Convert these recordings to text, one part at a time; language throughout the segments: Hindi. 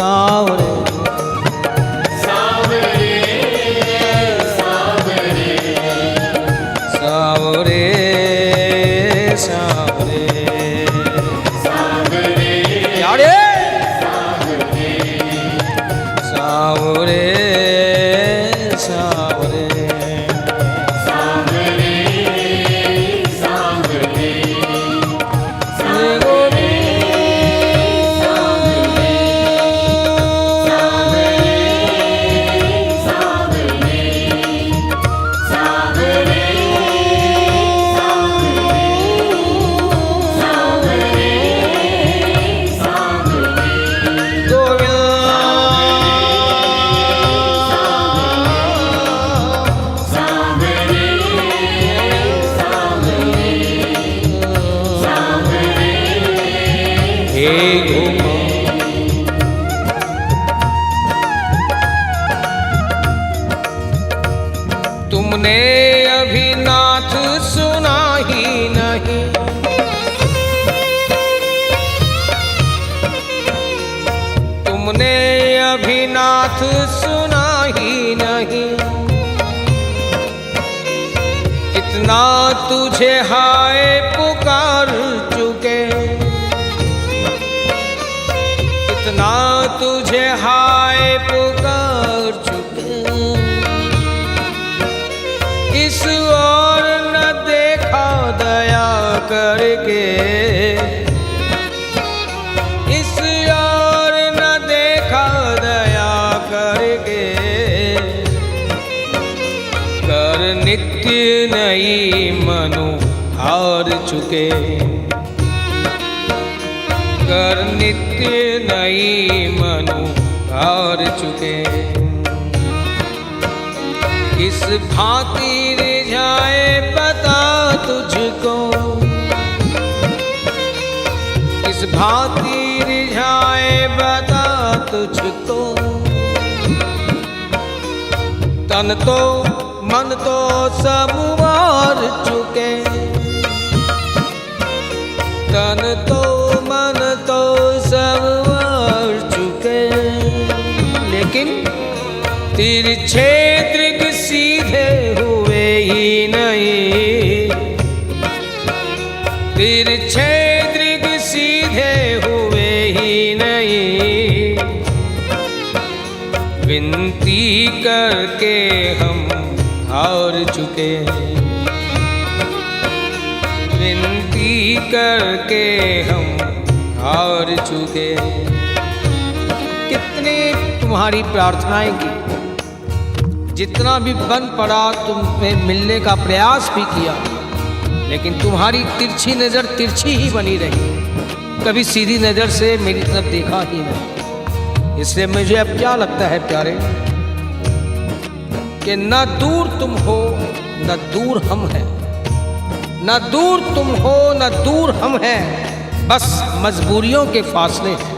सावरे सावरे सावरे सावरे सावरे सावरे यारे सावरे सावरे तुमने अभी नाथ सुना ही नहीं, तुमने अभी नाथ सुना ही नहीं। इतना तुझे हाय पुकार चुके, इतना तुझे हाय पुकार चुके, इस ओर न देखा दया करके, इस ओर न देखा दया करके। कर नित्य नई मनु हार चुके, कर नित्य नई मनु हार चुके। इस भांति रिझाए पता तुझको, इस भांति रिझाए बता तुझको। तन तो मन तो सब मार चुके, तन तो मन तो सब मार चुके। लेकिन तिरछे दृग सीधे हुए ही नहीं, तिरछे दृग सीधे हुए ही नहीं। विनती करके हम हार चुके, विनती करके हम हार चुके। कितनी तुम्हारी प्रार्थनाएं की, जितना भी बन पड़ा तुम्हें मिलने का प्रयास भी किया, लेकिन तुम्हारी तिरछी नज़र तिरछी ही बनी रही, कभी सीधी नज़र से मेरी तरफ देखा ही नहीं। इसलिए मुझे अब क्या लगता है प्यारे, कि न दूर तुम हो न दूर हम हैं, न दूर तुम हो न दूर हम हैं, बस मजबूरियों के फासले हैं।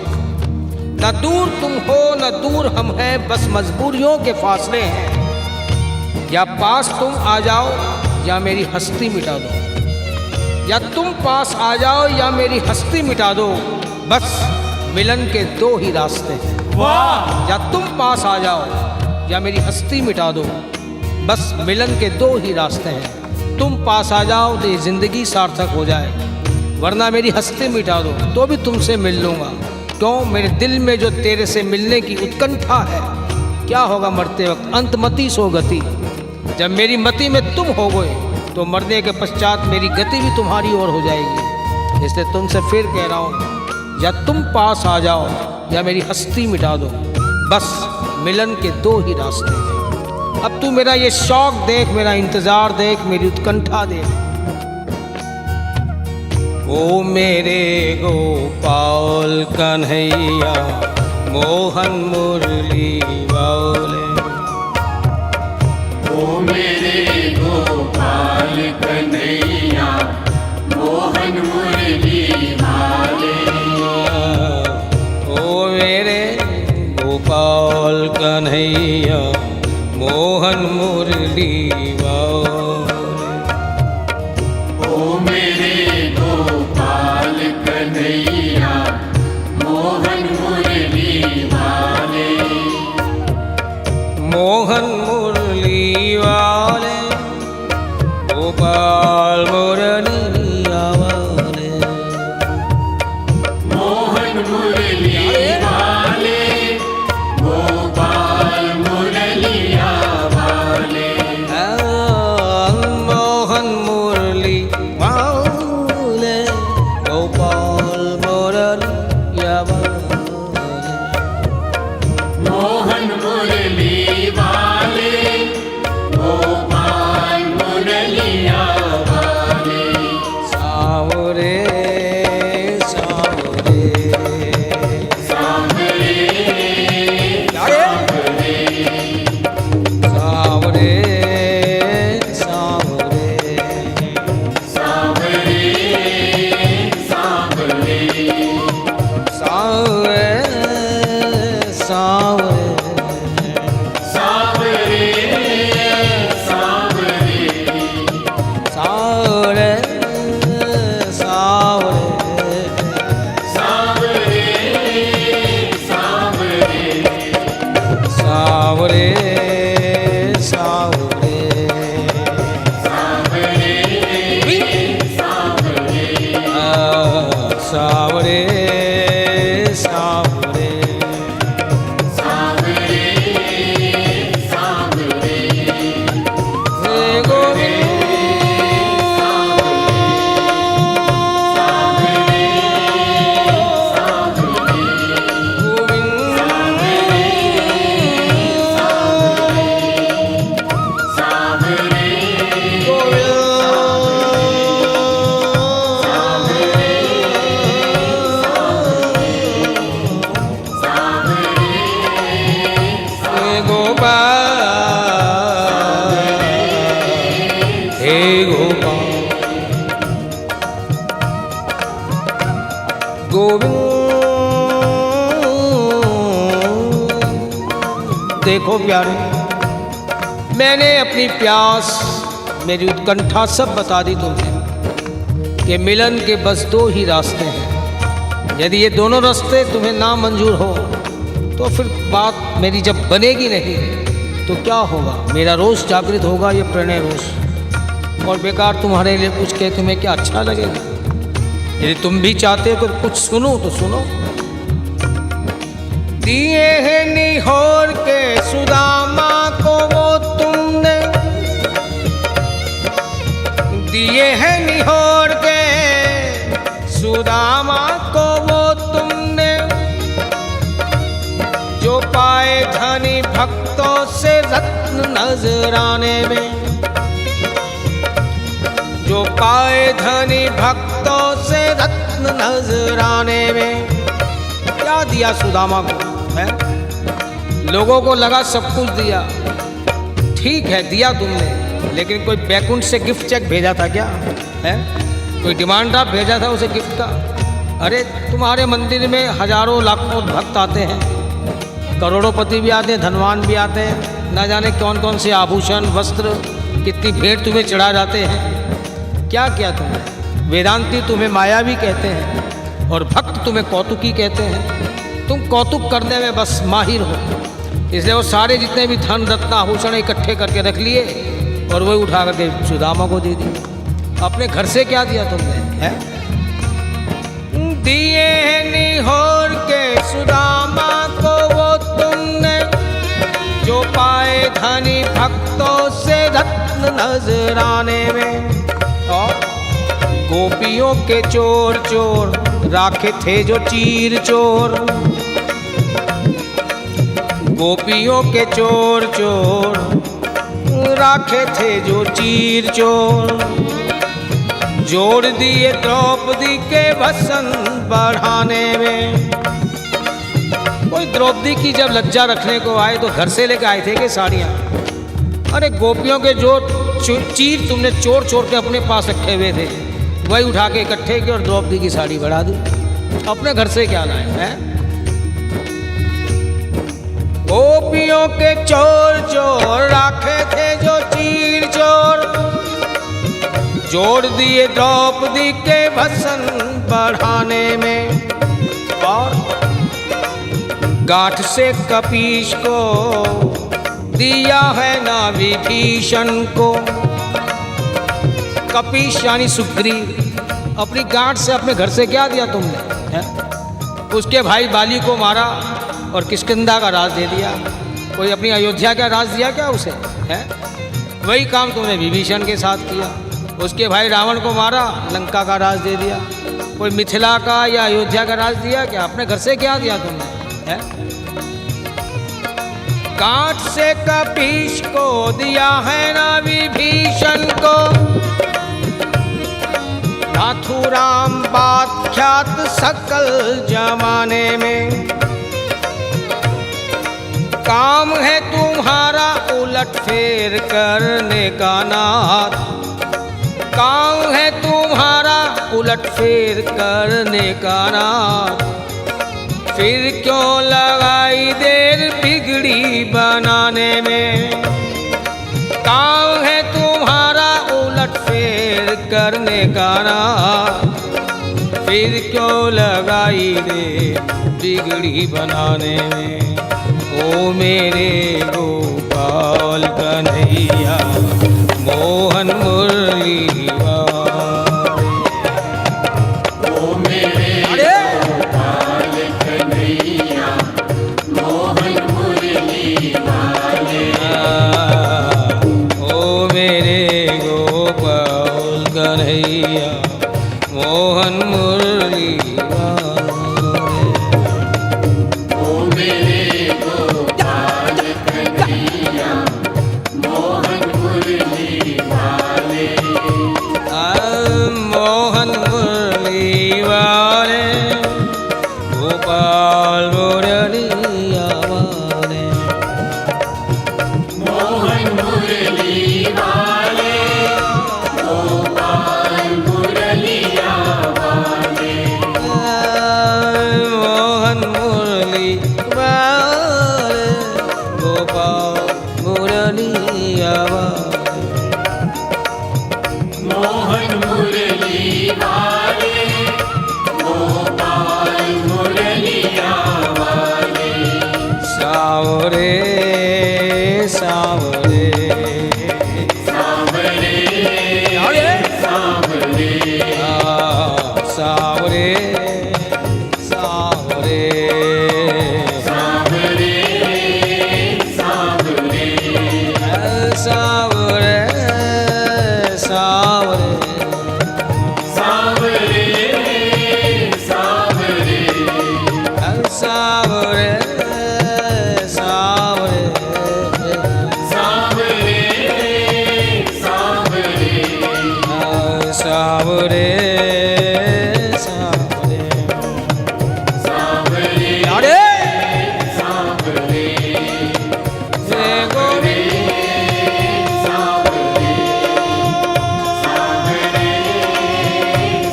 न दूर तुम हो न दूर हम हैं, बस मजबूरियों के फासले हैं। या पास तुम आ जाओ या मेरी हस्ती मिटा दो, या तुम पास आ जाओ या मेरी हस्ती मिटा दो, बस मिलन के दो ही रास्ते हैं। वाह! या तुम पास आ जाओ या मेरी हस्ती मिटा दो, बस मिलन के दो ही रास्ते हैं। तुम पास आ जाओ तो ये जिंदगी सार्थक हो जाए, वरना मेरी हस्ती मिटा दो तो भी तुमसे मिल लूँगा। क्यों? मेरे दिल में जो तेरे से मिलने की उत्कंठा है। क्या होगा मरते वक्त? अंतमति सो गति। जब मेरी मति में तुम हो गए तो मरने के पश्चात मेरी गति भी तुम्हारी ओर हो जाएगी। इसलिए तुमसे फिर कह रहा हूँ, या तुम पास आ जाओ या मेरी हस्ती मिटा दो, बस मिलन के दो ही रास्ते हैं। अब तू मेरा ये शौक देख, मेरा इंतजार देख, मेरी उत्कंठा देख। ओ मेरे गोपाल कन्हैया मोहन मुरली वाले, ओ मेरे गोपाल कन्हैया मोहन मुरली वाले, ओ मेरे गोपाल कन्हैया मोहन मुरली वाले, ओ मेरे गोपाल कन्हैया मोहन मुरली वाले। मोहन मुरली वाले गोपाल मुरलिया वाले। मोहन मुरली वाले गोपाल मुरलिया वाले। मोहन मुरली वाले गोपाल मुरलिया वाले। मोहन मुरली वाले गोपाल मुरलिया वाले। सावरे सावरे सांवरे सावरे सावरे सांवरे सांवरे सावरे सावरे सांवरे सांवरे सावरे सावरे सांवरे सांवरे सावरे सावरे सावरे सावरे हे देखो प्यारे, मैंने अपनी प्यास, मेरी उत्कंठा सब बता दी तुम्हें कि मिलन के बस दो ही रास्ते हैं। यदि ये दोनों रास्ते तुम्हें ना मंजूर हो तो फिर बात मेरी जब बनेगी नहीं तो क्या होगा? मेरा रोष जागृत होगा, ये प्रणय रोष, और बेकार तुम्हारे लिए कुछ कहे तुम्हें क्या अच्छा लगेगा? यदि तुम भी चाहते हो तो कुछ सुनो तो सुनो। दिए हैं निहोर के सुदामा को वो तुमने, दिए हैं निहोर के सुदामा को वो तुमने, जो पाए धनी भक्तों से रत्न नजराने में, जो पाए धनी भक्तों से रत्न नजराने में। क्या दिया सुदामा को? है लोगों को लगा सब कुछ दिया, ठीक है दिया तुमने, लेकिन कोई बैकुंठ से गिफ्ट चेक भेजा था क्या? है कोई डिमांड ड्राफ्ट भेजा था उसे गिफ्ट का? अरे तुम्हारे मंदिर में हजारों लाखों भक्त आते हैं, करोड़ोंपति भी आते हैं, धनवान भी आते हैं, ना जाने कौन कौन से आभूषण वस्त्र कितनी भेंट तुम्हें चढ़ा जाते हैं। क्या किया तुमने? वेदांती तुम्हें मायावी कहते हैं और भक्त तुम्हें कौतुकी कहते हैं। तुम कौतुक करने में बस माहिर हो, इसलिए वो सारे जितने भी धन रत्न आभूषण इकट्ठे करके रख लिए और वही उठा करके सुदामा को दे दी। अपने घर से क्या दिया तुमने? है दिए निहोर के सुदामा को वो तुमने, जो पाए धनी भक्तों से रत्न नजराने में। और गोपियों के चोर चोर राखे थे जो चीर चोर, गोपियों के चोर चोर राखे थे जो चीर चोर, जोड़ दिए द्रौपदी के भसन बढ़ाने में। कोई द्रौपदी की जब लज्जा रखने को आए तो घर से लेकर आए थे कि साड़ियाँ? अरे गोपियों के जो चीर तुमने चोर चोर के अपने पास रखे हुए थे वही उठा के इकट्ठे किए और द्रौपदी की साड़ी बढ़ा दी। अपने घर से क्या लाए हैं? गोपियों के चोर चोर राखे थे जो चीर चोर, जोड़ दिए द्रौपदी के भसन बढ़ाने में। और गांठ से कपीश को दिया है ना विभीषण को। कपीश यानी सुग्रीव, अपनी गांठ से अपने घर से क्या दिया तुमने है? उसके भाई बाली को मारा और किष्किंधा का राज दे दिया। कोई अपनी अयोध्या का राज दिया क्या उसे है? वही काम तुमने विभीषण के साथ किया। उसके भाई रावण को मारा, लंका का राज दे दिया। कोई मिथिला का या अयोध्या का राज दिया क्या? अपने घर से क्या दिया तुमने है? कांट से कपीश को दिया है ना विभीषण को। नाथुराम बात ख्यात सकल जमाने में। काम है तुम्हारा उलट फेर करने का नाथ। काम है तुम्हारा उलट फेर करने का नाथ। फिर क्यों लगाई देर बिगड़ी बनाने में। काम है तुम्हारा उलट फेर करने का नाथ। फिर क्यों लगाई देर बिगड़ी बनाने में। ओ मेरे गोपाल कन्हैया मोहन मुरली वाले। ओ मेरे गोपाल कन्हैया मोहन मुरली वाले। ओ मेरे गोपाल कन्हैया मोहन मुरली वाले। ओ मेरे गोपाल कन्हैया मोहन मुरली वाले। मोहन मुरली वाले गोपाल मुरलिया वाले। मोहन मुरली वाले गोपाल मुरलिया वाले। मोहन मुरली वाले गोपाल मुरलिया वाले। मोहन मुरली वाले गोपाल मुरलिया वाले। सावरे सावरे सावरे सावरे सावरे सावरे सावरे सावरे सावरे सावरे सावरे सावरे सावरे सावरे सावरे सावरे सावरे सावरे अरे सावरे जय गोविंद सावरे सावरे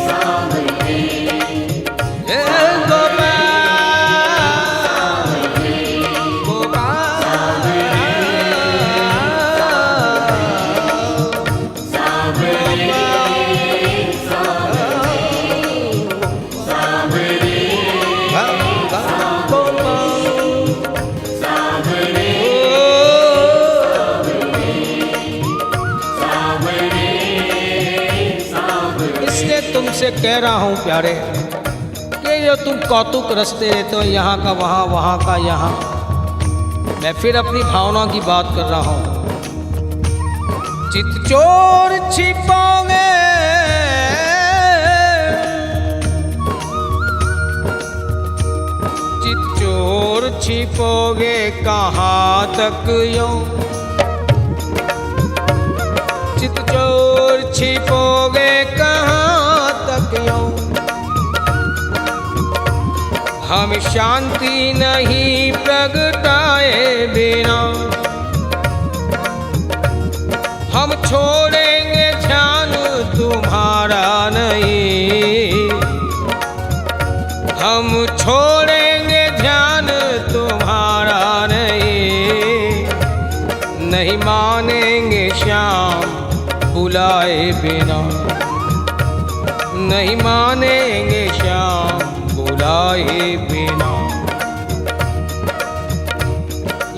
सावरे जय गोपाल गोपाल इसलिए तुमसे कह रहा हूँ प्यारे कि जो तुम कौतुक रचते रहते हो यहाँ का वहाँ वहाँ का यहाँ, मैं फिर अपनी भावना की बात कर रहा हूँ। चित चोर छिपाओगे चित चोर छिपोगे कहाँ तक यो। चित चोर छिपोगे कहाँ तक यो। हम शांति नहीं प्रगटाए बिना। हम छोड़ेंगे ध्यान तुम्हारा नहीं। हम छोड़ेंगे ध्यान तुम्हारा नहीं। नहीं मानेंगे श्याम बुलाए बिना। नहीं मानेंगे श्याम बुलाए बिना।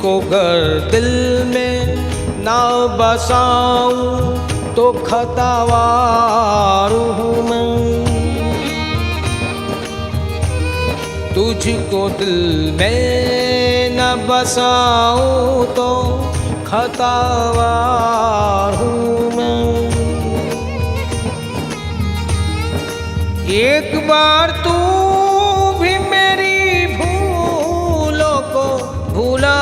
तुझको घर दिल में ना बसाऊं तो खतावार हूँ मैं। तुझको दिल में न बसाऊं तो खतावार हूँ मैं। एक बार तू भी मेरी भूलों को भूला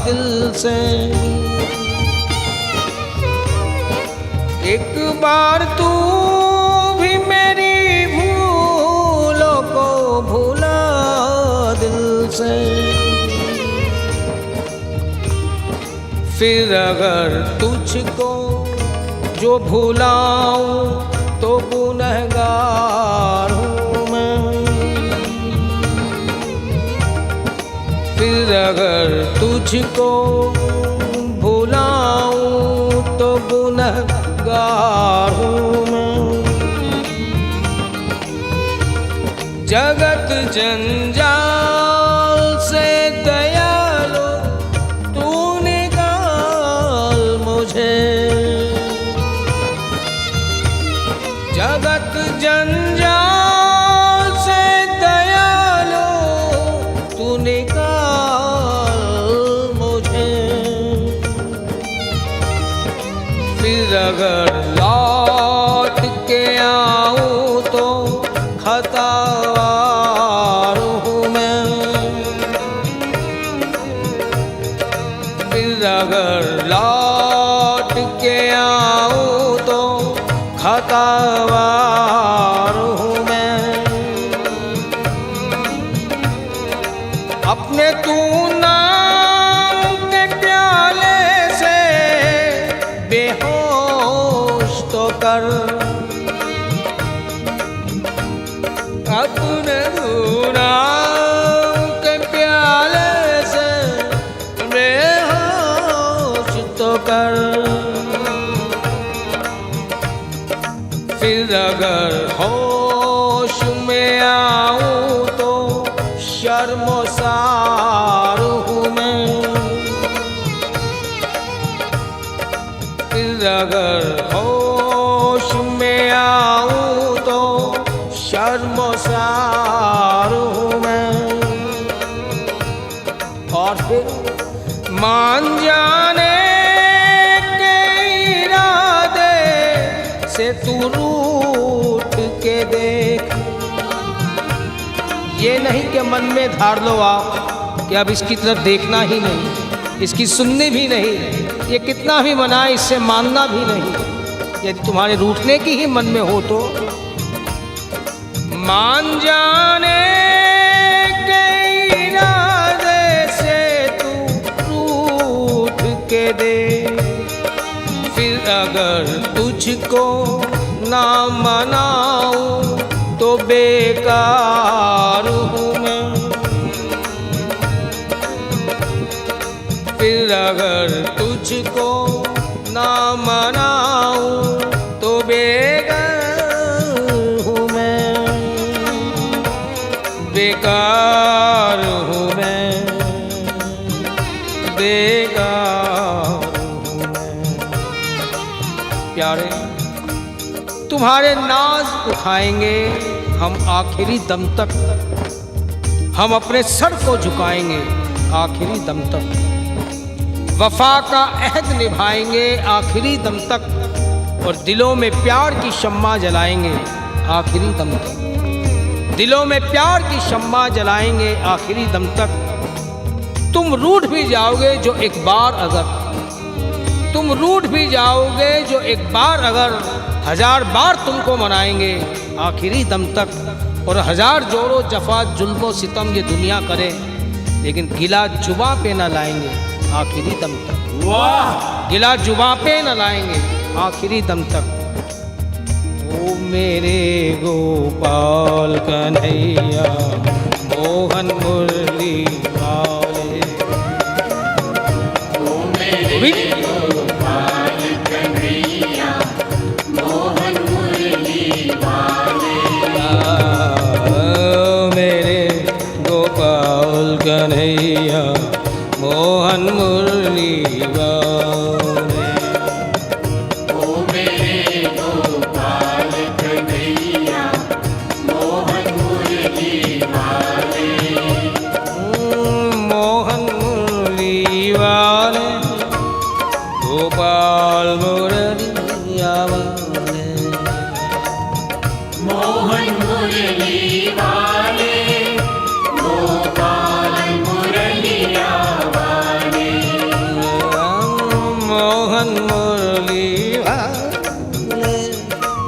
दिल से। एक बार तू भी मेरी भूलों को भूला दिल से। फिर अगर तुझको जो भुलाऊं तो गुनहगार हूँ मैं। फिर अगर तुझको भुलाऊं तो गुनहगार हूँ मैं। जगत जंजाल से दयालु तू निकाल मुझे। जगत जंजाल से दयालु तू निकाल मुझे। फिर अगर लौट के आऊं तो खतावार हूँ मैं। फिर अगर लौट के आऊं तो खतावार हूँ मैं। अपने तू नाम के प्याले से बेहोश तो कर। अपने तू नाम के प्याले से बेहोश तो कर। फिर अगर होश में आऊं तो शर्मसार हूँ मैं। फिर अगर होश में आऊं तो शर्मसार हूँ मैं। और फिर मान जाने के इरादे से तू रूठ के देख। ये नहीं कि मन में धार लो आप कि अब इसकी तरफ देखना ही नहीं, इसकी सुननी भी नहीं, ये कितना भी मनाए इससे मानना भी नहीं। यदि तुम्हारे रूठने की ही मन में हो तो मान जाने के इरादे से तू रूठ के दे। फिर अगर तुझको ना मनाऊं तो बेकार हूँ मैं। फिर अगर तुझको ना मनाऊं तो बेकार हूँ मैं। बेकार हूँ मैं, बेकार हूँ मैं। प्यारे, तुम्हारे नाज उठाएंगे हम आखिरी दम तक। हम अपने सर को झुकाएंगे आखिरी दम तक। वफा का अहद निभाएंगे आखिरी दम तक। और दिलों में प्यार की शम्मा जलाएंगे आखिरी दम तक। दिलों में प्यार की शम्मा जलाएंगे आखिरी दम तक। तुम रूठ भी जाओगे जो एक बार अगर, तुम रूठ भी जाओगे जो एक बार अगर, 1000 बार तुमको मनाएंगे आखिरी दम तक। और 1000 जोड़ो जफा जुल्मो सितम ये दुनिया करे, लेकिन गिला जुबां पे न लाएंगे आखिरी दम तक। वाह! गिला जुबां पे न लाएंगे आखिरी दम तक। ओ मेरे गोपाल कन्हैया मोहन मुरली वाले। ओ मेरे गोपाल कन्हैया मोहन मुरली वाले। मेरे गोपाल कन्हैया मोहन मोहन मुरली वाले, गोपाल मुरलिया वाले, मोहन मुरली वाले,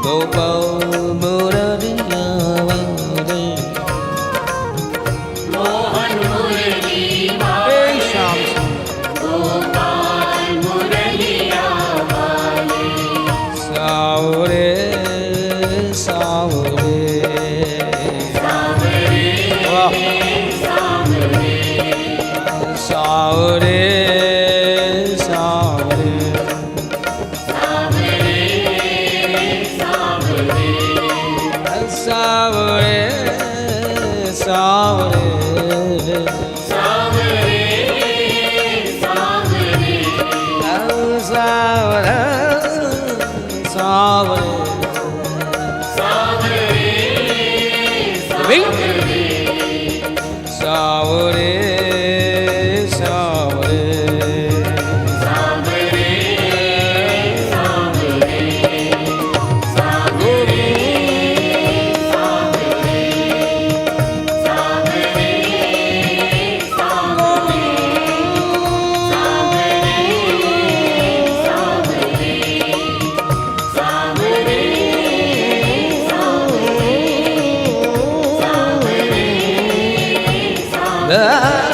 गोपाल मुरलिया वाले, मोहन मुरली हे वाले, श्याम गोपाल मुरलिया वाले, सावरे सावरे सावरे वाह सावरे, सावरे सावरे सावरे सावरे, सावरे सावरे सावरे सावरे, सावरे सावरे सावरे सावरे Ah